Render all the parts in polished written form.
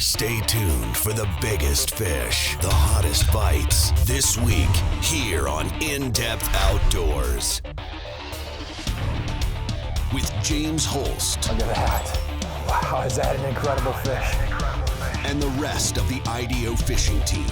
Stay tuned for the biggest fish, the hottest bites, this week here on In-Depth Outdoors. With James Holst. Look at that. Wow, is that an incredible fish? And the rest of the IDO fishing team.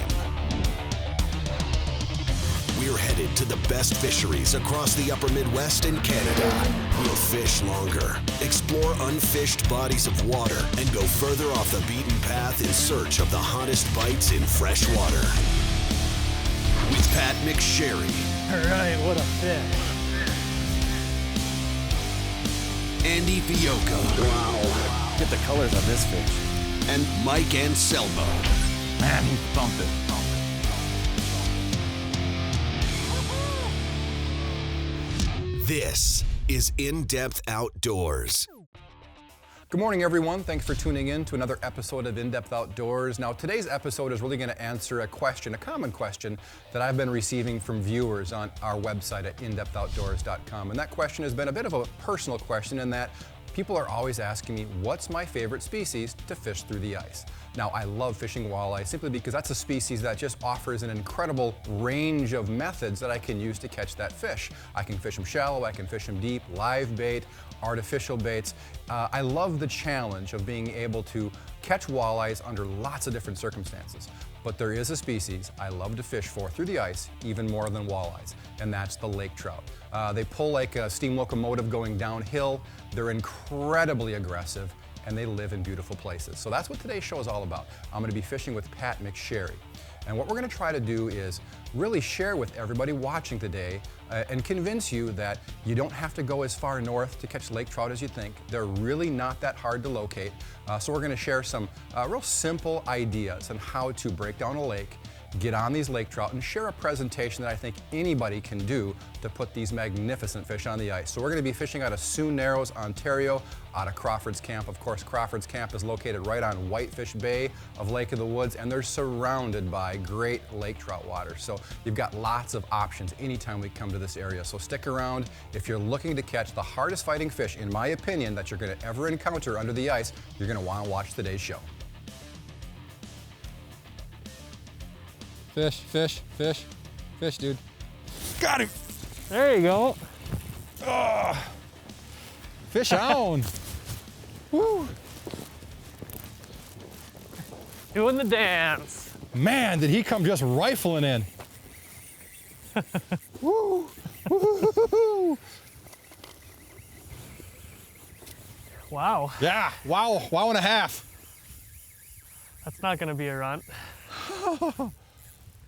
We're headed to the best fisheries across the upper Midwest and Canada. We'll fish longer, explore unfished bodies of water, and go further off the beaten path in search of the hottest bites in fresh water. With Pat McSharry. All right, what a fish. Andy Fiocca. Wow. Get the colors on this fish. And Mike Anselmo. Man, he's thumping. This is In-Depth Outdoors. Good morning, everyone. Thanks for tuning in to another episode of In-Depth Outdoors. Now, today's episode is really going to answer a question, a common question that I've been receiving from viewers on our website at indepthoutdoors.com. And that question has been a bit of a personal question in that people are always asking me, what's my favorite species to fish through the ice? Now, I love fishing walleye simply because that's a species that just offers an incredible range of methods that I can use to catch that fish. I can fish them shallow, I can fish them deep, live bait, artificial baits. I love the challenge of being able to catch walleyes under lots of different circumstances. But there is a species I love to fish for through the ice even more than walleyes, and that's the lake trout. They pull like a steam locomotive going downhill. They're incredibly aggressive, and they live in beautiful places. So that's what today's show is all about. I'm going to be fishing with Pat McSharry. And what we're going to try to do is really share with everybody watching today and convince you that you don't have to go as far north to catch lake trout as you think. They're really not that hard to locate. So we're going to share some real simple ideas on how to break down a lake, get on these lake trout, and share a presentation that I think anybody can do to put these magnificent fish on the ice. So we're going to be fishing out of Sioux Narrows, Ontario, out of Crawfords Camp. Of course, Crawfords Camp is located right on Whitefish Bay of Lake of the Woods, and they're surrounded by great lake trout water. So you've got lots of options anytime we come to this area. So stick around. If you're looking to catch the hardest fighting fish, in my opinion, that you're going to ever encounter under the ice, you're going to want to watch today's show. Fish, fish, fish, fish, dude. Got him. There you go. Fish on. Woo. Doing the dance. Man, did he come just rifling in. Woo. Woo. Wow. Yeah, wow, wow and a half. That's not going to be a runt.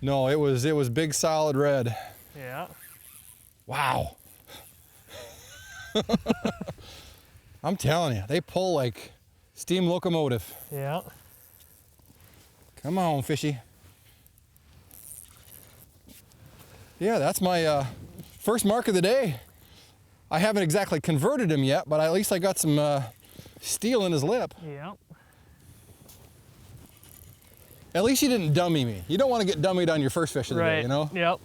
No, it was big solid red. Yeah. Wow. I'm telling you, they pull like steam locomotive. Yeah. Come on, fishy. Yeah, that's my first mark of the day. I haven't exactly converted him yet, but at least I got some steel in his lip. Yeah. At least you didn't dummy me. You don't want to get dummied on your first fish of the day, you know? Yep.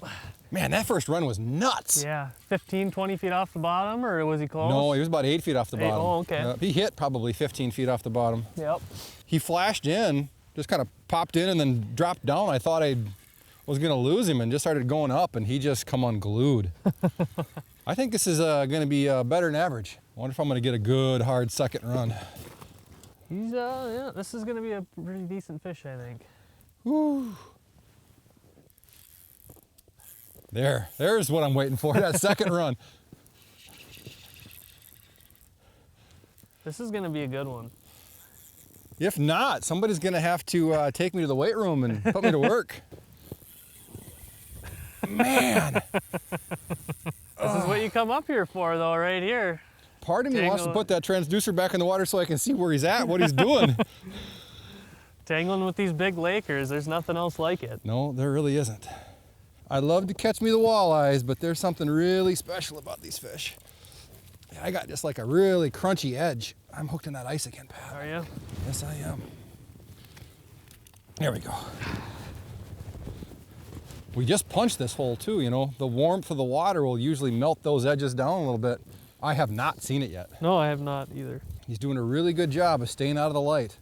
Man, that first run was nuts. Yeah. 15, 20 feet off the bottom, or was he close? No, he was about 8 feet off the bottom. Oh, okay. He hit probably 15 feet off the bottom. Yep. He flashed in, just kind of popped in and then dropped down. I thought I was going to lose him and just started going up, and he just come unglued. I think this is going to be better than average. I wonder if I'm going to get a good, hard second run. He's, yeah, this is going to be a pretty decent fish, I think. Woo. There's what I'm waiting for, that second run. This is going to be a good one. If not, somebody's going to have to take me to the weight room and put me to work. Man. This is what you come up here for, though, right here. Part of me wants to put that transducer back in the water so I can see where he's at, what he's doing. Tangling with these big Lakers, there's nothing else like it. No, there really isn't. I love to catch me the walleyes, but there's something really special about these fish. I got just like a really crunchy edge. I'm hooked in that ice again, Pat. Are you? Yes, I am. There we go. We just punched this hole too, you know. The warmth of the water will usually melt those edges down a little bit. I have not seen it yet. No, I have not either. He's doing a really good job of staying out of the light.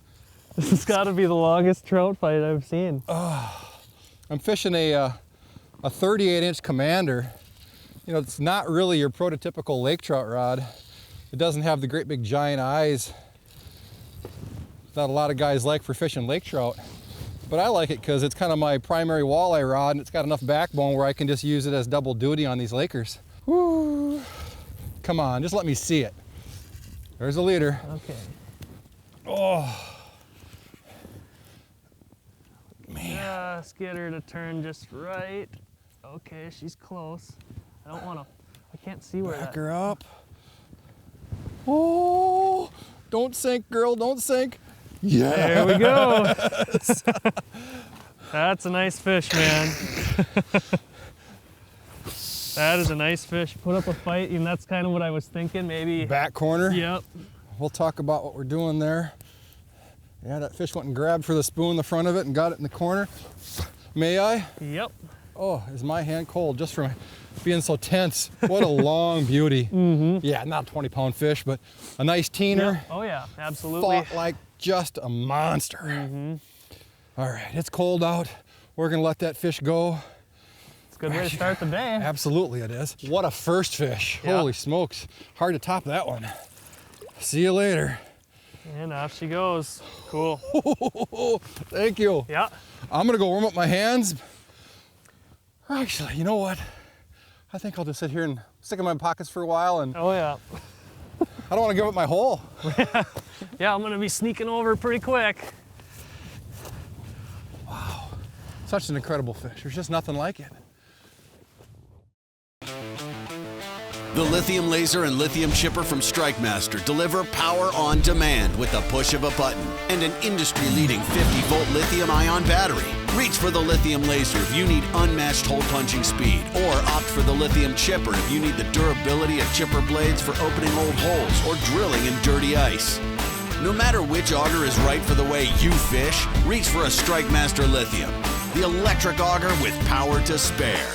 This has got to be the longest trout fight I've seen. I'm fishing a 38-inch Commander. You know, it's not really your prototypical lake trout rod. It doesn't have the great big giant eyes that a lot of guys like for fishing lake trout. But I like it because it's kind of my primary walleye rod, and it's got enough backbone where I can just use it as double duty on these Lakers. Woo. Come on, just let me see it. There's a leader. Okay. Oh. Man. Just get her to turn just right. Okay, she's close. I don't want to, I can't see where Back that. her up. Oh, don't sink, girl, don't sink. Yeah. There we go. That's a nice fish, man. That is a nice fish. Put up a fight, and that's kind of what I was thinking. Maybe. Back corner. Yep. We'll talk about what we're doing there. Yeah, that fish went and grabbed for the spoon in the front of it and got it in the corner. May I? Yep. Oh, is my hand cold just from being so tense. What a long beauty. Mm-hmm. Yeah, not a 20-pound fish, but a nice teener. Yep. Oh yeah, absolutely. Fought like just a monster. Mm-hmm. All right, it's cold out. We're gonna let that fish go. It's a good way to start the day. Absolutely it is. What a first fish. Yeah. Holy smokes. Hard to top that one. See you later. And off she goes. Cool. Thank you. Yeah. I'm gonna go warm up my hands. Actually, you know what? I think I'll just sit here and stick in my pockets for a while, and Oh yeah. I don't want to give up my hole. Yeah, I'm gonna be sneaking over pretty quick. Wow. Such an incredible fish. There's just nothing like it. The lithium laser and lithium chipper from StrikeMaster deliver power on demand with the push of a button and an industry-leading 50-volt lithium-ion battery. Reach for the lithium laser if you need unmatched hole punching speed, or opt for the lithium chipper if you need the durability of chipper blades for opening old holes or drilling in dirty ice. No matter which auger is right for the way you fish, reach for a StrikeMaster Lithium, the electric auger with power to spare.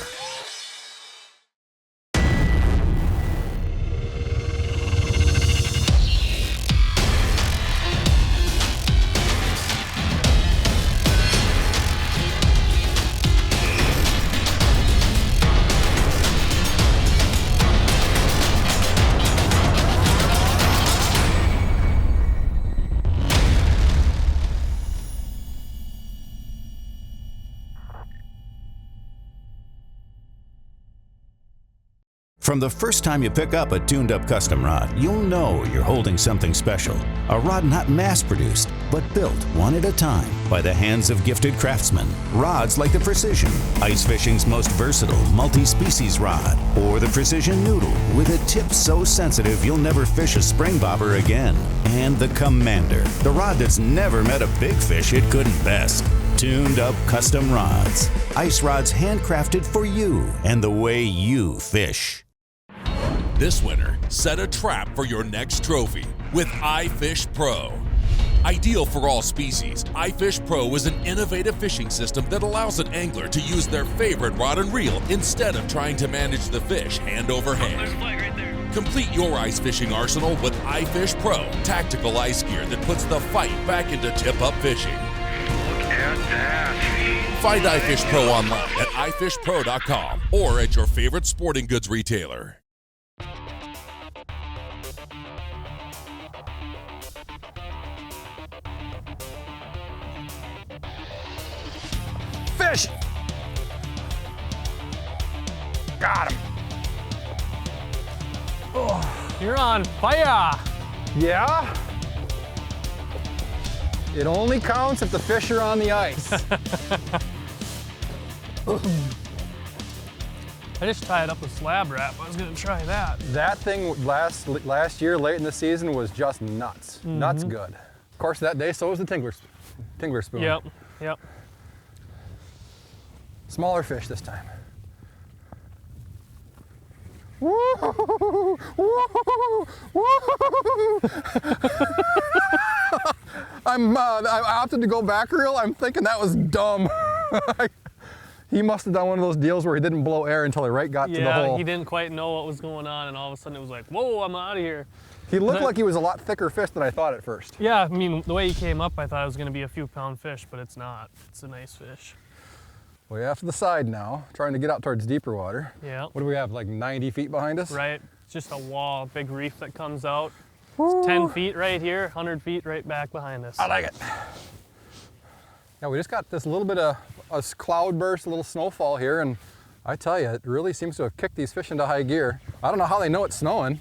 From the first time you pick up a tuned-up custom rod, you'll know you're holding something special. A rod not mass-produced, but built one at a time by the hands of gifted craftsmen. Rods like the Precision, ice fishing's most versatile multi-species rod, or the Precision Noodle with a tip so sensitive you'll never fish a spring bobber again. And the Commander, the rod that's never met a big fish it couldn't best. Tuned-up custom rods. Ice rods handcrafted for you and the way you fish. This winter, set a trap for your next trophy with iFish Pro. Ideal for all species, iFish Pro is an innovative fishing system that allows an angler to use their favorite rod and reel instead of trying to manage the fish hand over hand. Complete your ice fishing arsenal with iFish Pro, tactical ice gear that puts the fight back into tip-up fishing. Look at that. Find iFish Pro online at ifishpro.com or at your favorite sporting goods retailer. Fish! Got him. Oh, you're on fire. Yeah? It only counts if the fish are on the ice. I just tied up with slab wrap. I was gonna try that. That thing last year, late in the season, was just nuts. Mm-hmm. Nuts good. Of course, that day, so was the Tingler spoon. Yep, yep. Smaller fish this time. Woo! Woo! Woo! I opted to go back reel. I'm thinking that was dumb. He must have done one of those deals where he didn't blow air until he got to the hole. Yeah, he didn't quite know what was going on, and all of a sudden it was like, whoa, I'm out of here. He looked like he was a lot thicker fish than I thought at first. Yeah, I mean, the way he came up, I thought it was going to be a few pound fish, but it's not. It's a nice fish. Way off to the side now, trying to get out towards deeper water. Yeah. What do we have, like 90 feet behind us? Right. It's just a wall, a big reef that comes out. It's 10 feet right here, 100 feet right back behind us. I like it. Yeah, we just got this little bit of a cloud burst, a little snowfall here, and I tell you, it really seems to have kicked these fish into high gear. I don't know how they know it's snowing.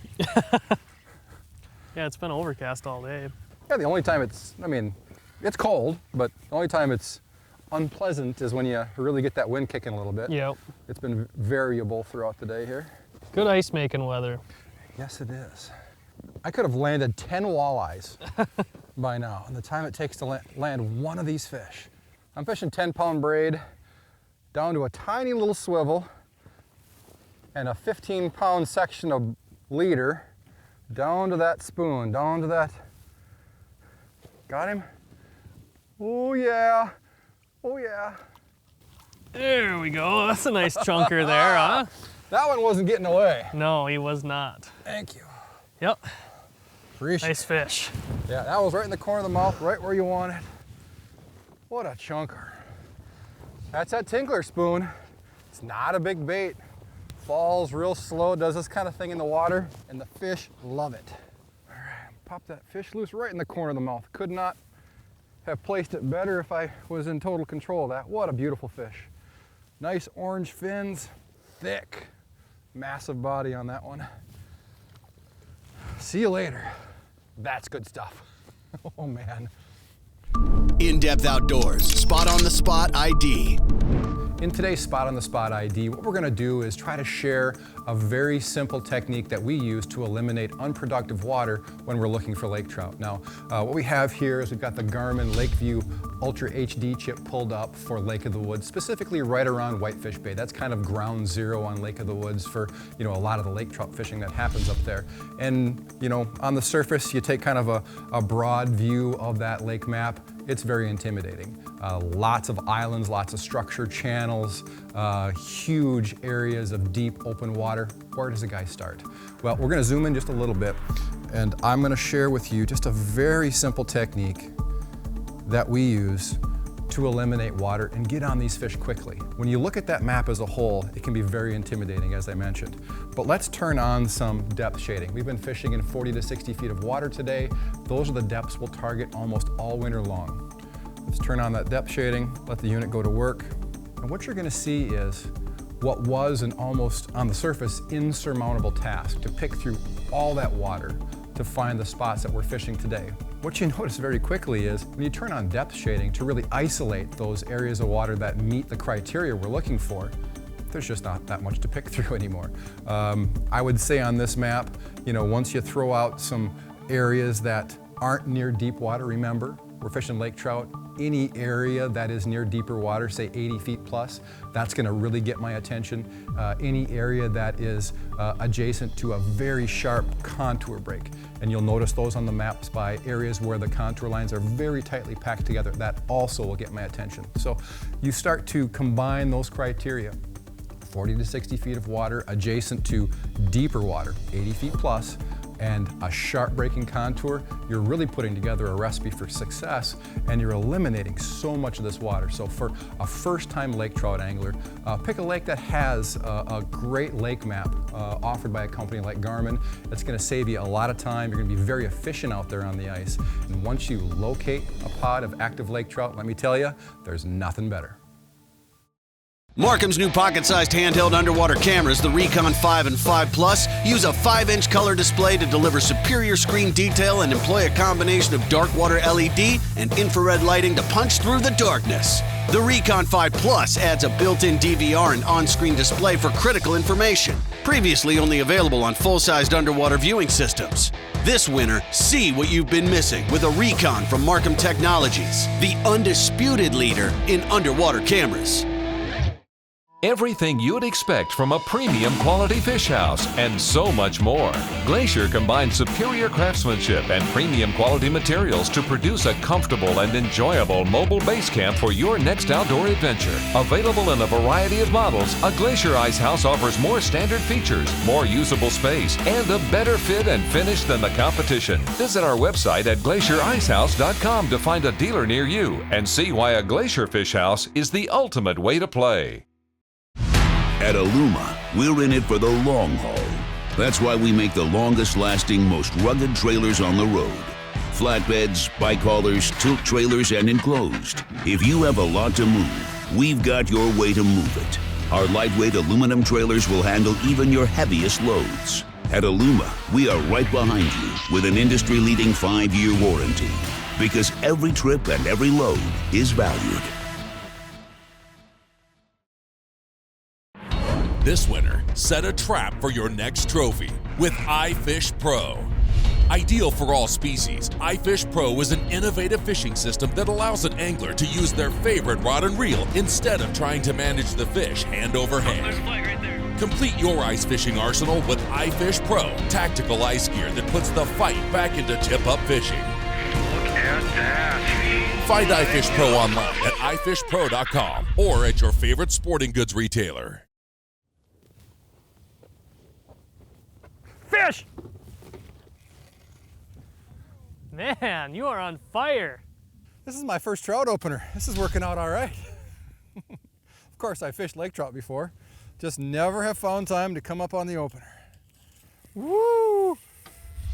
Yeah, it's been overcast all day. Yeah, the only time it's, I mean, it's cold, but the only time it's unpleasant is when you really get that wind kicking a little bit. Yep. It's been variable throughout the day here. Good ice making weather. Yes, it is. I could have landed 10 walleyes by now, and the time it takes to land one of these fish. I'm fishing 10-pound braid down to a tiny little swivel and a 15-pound section of leader down to that spoon, down to that. Got him? Oh yeah, oh yeah. There we go. That's a nice chunker there, huh? That one wasn't getting away. No, he was not. Thank you. Yep. Appreciate Nice fish. Yeah, that was right in the corner of the mouth, right where you want it. What a chunker. That's that Tingler spoon. It's not a big bait. Falls real slow, does this kind of thing in the water, and the fish love it. All right, pop that fish loose right in the corner of the mouth. Could not have placed it better if I was in total control of that. What a beautiful fish. Nice orange fins, thick, massive body on that one. See you later. That's good stuff. Oh man. In-Depth Outdoors, Spot on the Spot ID. In today's Spot on the Spot ID, what we're gonna do is try to share a very simple technique that we use to eliminate unproductive water when we're looking for lake trout. Now, what we have here is we've got the Garmin Lakeview Ultra HD chip pulled up for Lake of the Woods, specifically right around Whitefish Bay. That's kind of ground zero on Lake of the Woods for, you know, a lot of the lake trout fishing that happens up there. And, you know, on the surface, you take kind of a broad view of that lake map. It's very intimidating. Lots of islands, lots of structured channels, huge areas of deep open water. Where does a guy start? Well, we're gonna zoom in just a little bit, and I'm gonna share with you just a very simple technique that we use to eliminate water and get on these fish quickly. When you look at that map as a whole, it can be very intimidating, as I mentioned. But let's turn on some depth shading. We've been fishing in 40 to 60 feet of water today. Those are the depths we'll target almost all winter long. Let's turn on that depth shading, let the unit go to work. And what you're gonna see is what was an almost, on the surface, insurmountable task to pick through all that water to find the spots that we're fishing today. What you notice very quickly is when you turn on depth shading to really isolate those areas of water that meet the criteria we're looking for, there's just not that much to pick through anymore. I would say on this map, you know, once you throw out some areas that aren't near deep water, remember, we're fishing lake trout. Any area that is near deeper water, say 80 feet plus, that's gonna really get my attention. Any area that is adjacent to a very sharp contour break. And you'll notice those on the maps by areas where the contour lines are very tightly packed together. That also will get my attention. So you start to combine those criteria. 40 to 60 feet of water adjacent to deeper water, 80 feet plus, and a sharp breaking contour, you're really putting together a recipe for success, and you're eliminating so much of this water. So for a first-time lake trout angler, pick a lake that has a great lake map offered by a company like Garmin. It's gonna save you a lot of time. You're gonna be very efficient out there on the ice. And once you locate a pod of active lake trout, let me tell you, there's nothing better. Markham's new pocket-sized handheld underwater cameras, the Recon 5 and 5 Plus, use a 5-inch color display to deliver superior screen detail and employ a combination of dark water LED and infrared lighting to punch through the darkness. The Recon 5 Plus adds a built-in DVR and on-screen display for critical information, previously only available on full-sized underwater viewing systems. This winter, see what you've been missing with a Recon from Markham Technologies, the undisputed leader in underwater cameras. Everything you'd expect from a premium quality fish house, and so much more. Glacier combines superior craftsmanship and premium quality materials to produce a comfortable and enjoyable mobile base camp for your next outdoor adventure. Available in a variety of models, a Glacier Ice House offers more standard features, more usable space, and a better fit and finish than the competition. Visit our website at glaciericehouse.com to find a dealer near you and see why a Glacier Fish House is the ultimate way to play. At Aluma, we're in it for the long haul. That's why we make the longest lasting, most rugged trailers on the road. Flatbeds, bike haulers, tilt trailers, and enclosed. If you have a lot to move, we've got your way to move it. Our lightweight aluminum trailers will handle even your heaviest loads. At Aluma, we are right behind you with an industry-leading 5-year warranty. Because every trip and every load is valued. This winter, set a trap for your next trophy with iFish Pro. Ideal for all species, iFish Pro is an innovative fishing system that allows an angler to use their favorite rod and reel instead of trying to manage the fish hand over hand. Complete your ice fishing arsenal with iFish Pro, tactical ice gear that puts the fight back into tip-up fishing. Look at that. Find iFish Pro online at ifishpro.com or at your favorite sporting goods retailer. Fish! Man, you are on fire. This is my first trout opener. This is working out all right. Of course, I fished lake trout before. Just never have found time to come up on the opener. Woo!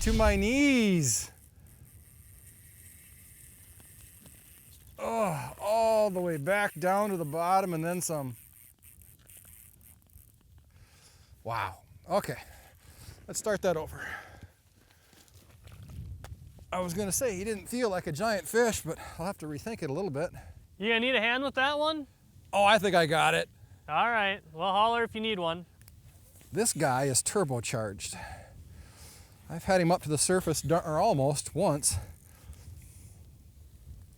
To my knees. Oh, all the way back down to the bottom and then some. Wow. Okay. Let's start that over. I was gonna say he didn't feel like a giant fish, but I'll have to rethink it a little bit. You gonna need a hand with that one? Oh, I think I got it. All right, well, holler if you need one. This guy is turbocharged. I've had him up to the surface, or almost, once.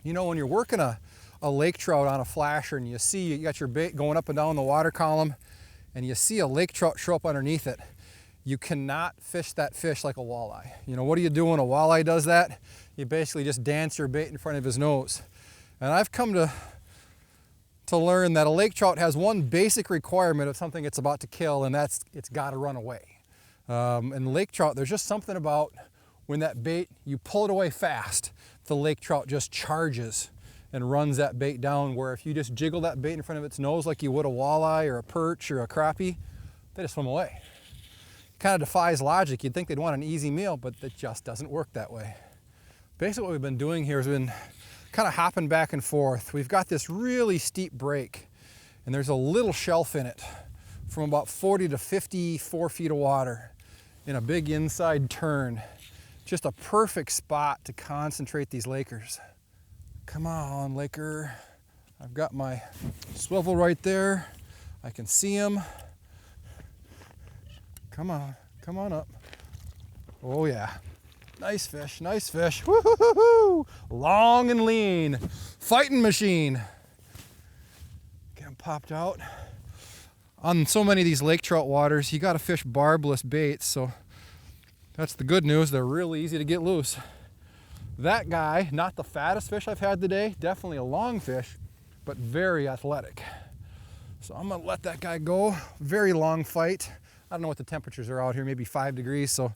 You know, when you're working a lake trout on a flasher and you see you got your bait going up and down the water column and you see a lake trout show up underneath it, you cannot fish that fish like a walleye. You know, what do you do when a walleye does that? You basically just dance your bait in front of his nose. And I've come to learn that a lake trout has one basic requirement of something it's about to kill, and that's it's got to run away. And lake trout, there's just something about when that bait, you pull it away fast, the lake trout just charges and runs that bait down, where if you just jiggle that bait in front of its nose like you would a walleye or a perch or a crappie, they just swim away. Kind of defies logic. You'd think they'd want an easy meal, but it just doesn't work that way. Basically what we've been doing here has been kind of hopping back and forth. We've got this really steep break and there's a little shelf in it from about 40 to 54 feet of water in a big inside turn. Just a perfect spot to concentrate these Lakers. Come on, Laker. I've got my swivel right there. I can see him. Come on up. Oh yeah, nice fish, nice fish. Woo-hoo-hoo-hoo! Long and lean, fighting machine. Get him popped out. On so many of these lake trout waters, you gotta fish barbless baits, so that's the good news, they're really easy to get loose. That guy, not the fattest fish I've had today, definitely a long fish, but very athletic. So I'm gonna let that guy go, very long fight. I don't know what the temperatures are out here, maybe 5 degrees, so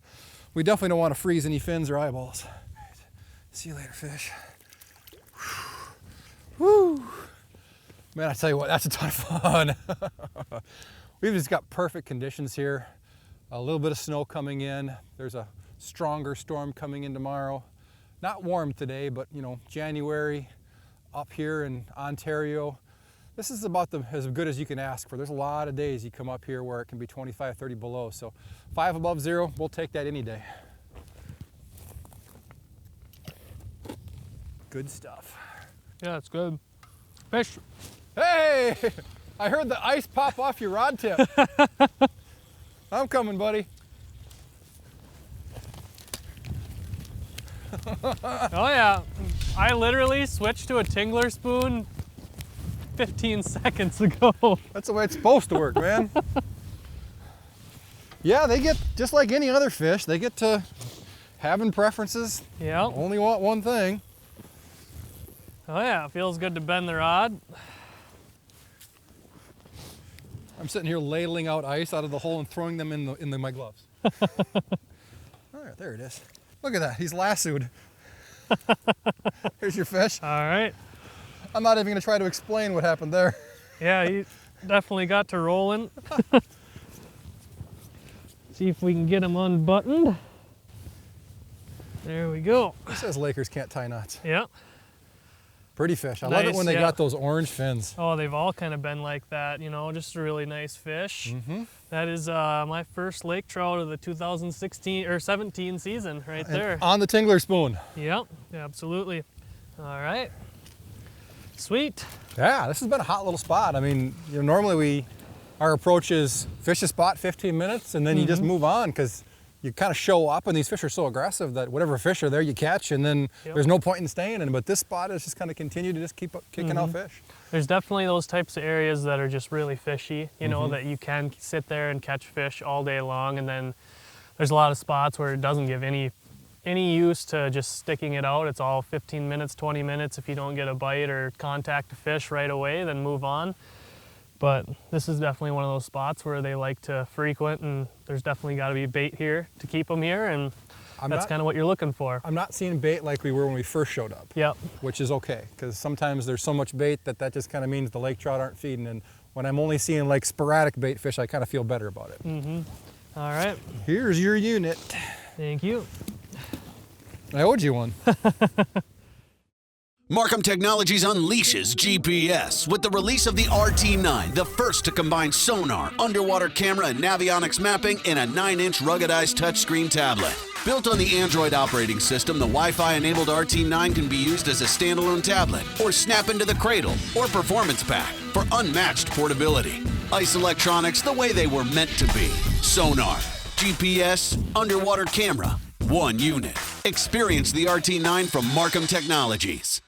we definitely don't want to freeze any fins or eyeballs. Right. See you later, fish. Woo! Man, I tell you what, that's a ton of fun. We've just got perfect conditions here. A little bit of snow coming in. There's a stronger storm coming in tomorrow. Not warm today, but you know, January up here in Ontario. This is about as good as you can ask for. There's a lot of days you come up here where it can be 25, 30 below. So 5 above 0, we'll take that any day. Good stuff. Yeah, it's good. Fish. Hey, I heard the ice pop off your rod tip. I'm coming, buddy. Oh yeah, I literally switched to a Tingler spoon 15 seconds ago. That's the way it's supposed to work, man. Yeah, they get, just like any other fish, they get to having preferences. Yeah. Only want one thing. Oh yeah, it feels good to bend the rod. I'm sitting here ladling out ice out of the hole and throwing them in my gloves. All right, there it is. Look at that, he's lassoed. Here's your fish. All right. I'm not even gonna try to explain what happened there. Yeah, he definitely got to rolling. See if we can get him unbuttoned. There we go. It says Lakers can't tie knots. Yeah. Pretty fish. I Nice, love it when they yeah. got those orange fins. Oh, they've all kind of been like that, you know, just a really nice fish. Mm-hmm. That is my first lake trout of the 2016 or 17 season right there. On the Tingler spoon. Yep, absolutely. All right. Sweet. Yeah, this has been a hot little spot. I mean, you know, normally our approach is fish a spot 15 minutes and then you just move on because you kind of show up and these fish are so aggressive that whatever fish are there you catch and then there's no point in staying in. But this spot is just kind of continue to just keep kicking out fish. There's definitely those types of areas that are just really fishy, you know, that you can sit there and catch fish all day long. And then there's a lot of spots where it doesn't give any use to just sticking it out. It's all 15 minutes, 20 minutes. If you don't get a bite or contact a fish right away, then move on. But this is definitely one of those spots where they like to frequent, and there's definitely got to be bait here to keep them here, and that's kind of what you're looking for. I'm not seeing bait like we were when we first showed up. Yep. Which is okay, because sometimes there's so much bait that just kind of means the lake trout aren't feeding, and when I'm only seeing like sporadic bait fish, I kind of feel better about it. All right. Here's your unit. Thank you. I owed you one. Markham Technologies unleashes GPS with the release of the RT9, the first to combine sonar, underwater camera, and navionics mapping in a 9-inch ruggedized touchscreen tablet. Built on the Android operating system, the Wi-Fi-enabled RT9 can be used as a standalone tablet, or snap into the cradle, or performance pack for unmatched portability. Ice electronics the way they were meant to be. Sonar, GPS, underwater camera, one unit. Experience the RT9 from Markham Technologies.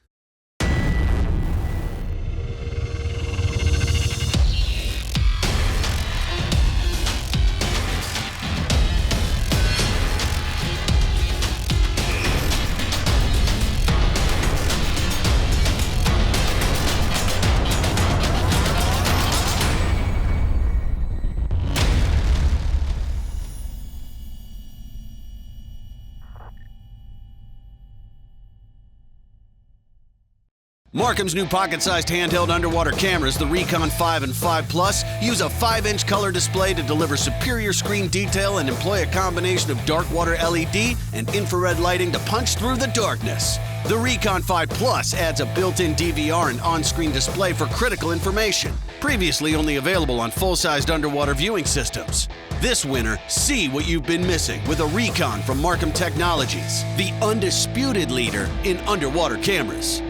Markham's new pocket-sized handheld underwater cameras, the Recon 5 and 5 Plus, use a 5-inch color display to deliver superior screen detail and employ a combination of dark water LED and infrared lighting to punch through the darkness. The Recon 5 Plus adds a built-in DVR and on-screen display for critical information, previously only available on full-sized underwater viewing systems. This winter, see what you've been missing with a Recon from Markham Technologies, the undisputed leader in underwater cameras.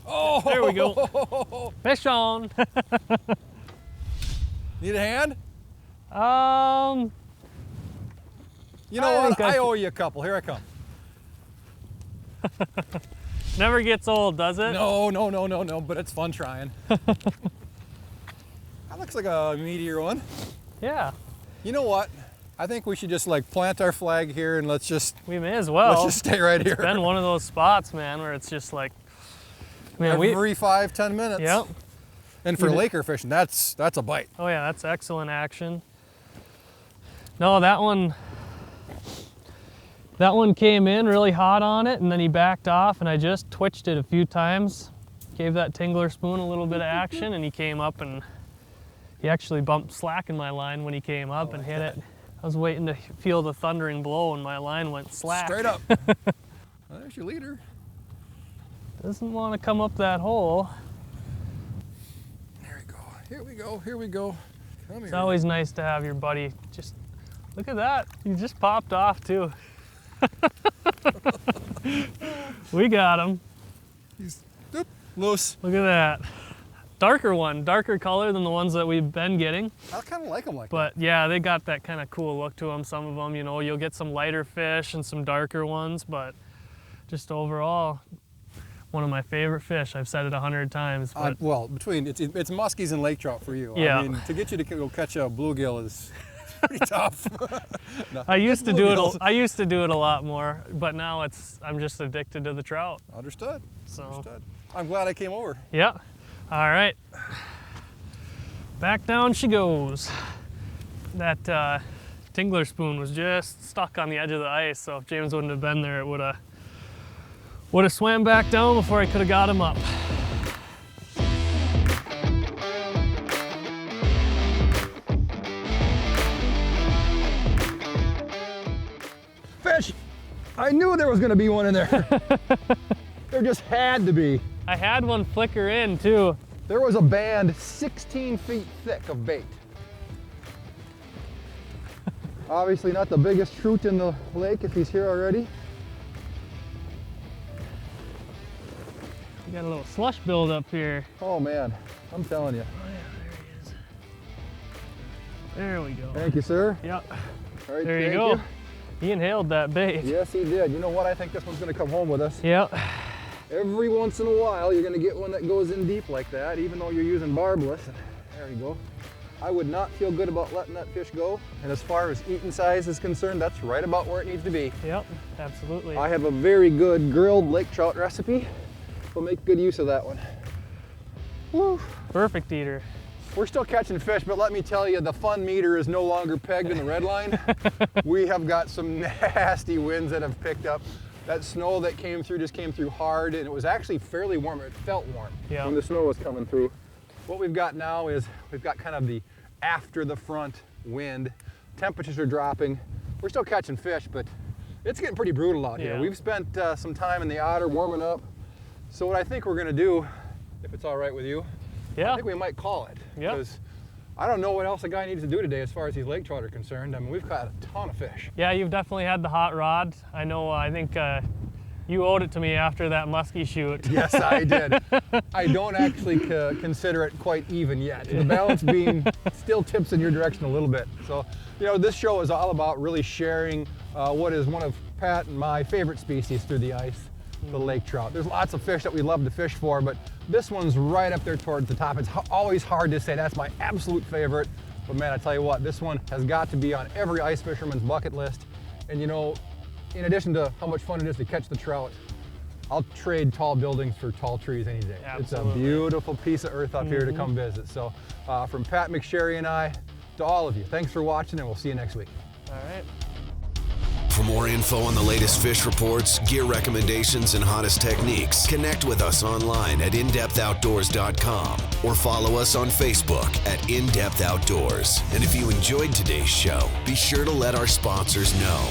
Oh, there we go. Fish on. Need a hand? You know what? I owe you a couple. Here I come. Never gets old, does it? No, but it's fun trying. That looks like a meteor one. Yeah. You know what? I think we should just like plant our flag here and let's just... We may as well. Let's just stay right here. It's been one of those spots, man, where it's just like... Man, every 5-10 minutes. Yep. And for Laker fishing, that's a bite. Oh yeah, that's excellent action. No, that one came in really hot on it, and then he backed off, and I just twitched it a few times. Gave that Tingler spoon a little bit of action, and he came up, and he actually bumped slack in my line when he came up and hit it. I was waiting to feel the thundering blow, and my line went slack. Straight up. Well, there's your leader. Doesn't want to come up that hole. There we go. Here we go. Here we go. Come here. It's always nice to have your buddy just... Look at that. You just popped off, too. We got him. He's loose. Look at that. darker color than the ones that we've been getting. I kind of like them like that. But yeah, they got that kind of cool look to them. Some of them, you know, you'll get some lighter fish and some darker ones, but just overall, one of my favorite fish. I've said it 100 times. But Well, between it's muskies and lake trout for you. Yeah. I mean, to get you to go catch a bluegill is pretty tough. No, I used to do it a lot more, but now I'm just addicted to the trout. Understood. So. Understood. I'm glad I came over. Yeah. All right. Back down she goes. That Tingler spoon was just stuck on the edge of the ice, so if James wouldn't have been there, it would have swam back down before I could have got him up. Fish! I knew there was going to be one in there. There just had to be. I had one flicker in too. There was a band 16 feet thick of bait. Obviously not the biggest trout in the lake if he's here already. We got a little slush build up here. Oh man, I'm telling you. Oh yeah, there he is. There we go. Thank you, sir. Yep. All right, There you thank go. He inhaled that bait. Yes, he did. You know what? I think this one's going to come home with us. Yep. Every once in a while, you're going to get one that goes in deep like that, even though you're using barbless. There you go. I would not feel good about letting that fish go. And as far as eating size is concerned, that's right about where it needs to be. Yep, absolutely. I have a very good grilled lake trout recipe. We'll make good use of that one. Woo. Perfect eater. We're still catching fish, but let me tell you, the fun meter is no longer pegged in the red line. We have got some nasty winds that have picked up. That snow that came through just came through hard, and it was actually fairly warm. It felt warm when the snow was coming through. What we've got now is we've got kind of the after the front wind. Temperatures are dropping. We're still catching fish, but it's getting pretty brutal out here. We've spent some time in the otter warming up. So what I think we're gonna do, if it's all right with you, I think we might call it. Because I don't know what else a guy needs to do today as far as these lake trout are concerned. I mean, we've caught a ton of fish. Yeah, you've definitely had the hot rod. I know, I think you owed it to me after that muskie shoot. Yes, I did. I don't actually consider it quite even yet. The balance beam still tips in your direction a little bit. So, you know, this show is all about really sharing what is one of Pat and my favorite species through the ice, the lake trout. There's lots of fish that we love to fish for, but this one's right up there towards the top. It's always hard to say that's my absolute favorite, but man, I tell you what, this one has got to be on every ice fisherman's bucket list. And you know, in addition to how much fun it is to catch the trout, I'll trade tall buildings for tall trees any day. Absolutely. It's a beautiful piece of earth up here to come visit. So from Pat, McSharry, and I, to all of you, thanks for watching, and we'll see you next week. All right. For more info on the latest fish reports, gear recommendations, and hottest techniques, connect with us online at indepthoutdoors.com or follow us on Facebook at In Depth Outdoors. And if you enjoyed today's show, be sure to let our sponsors know.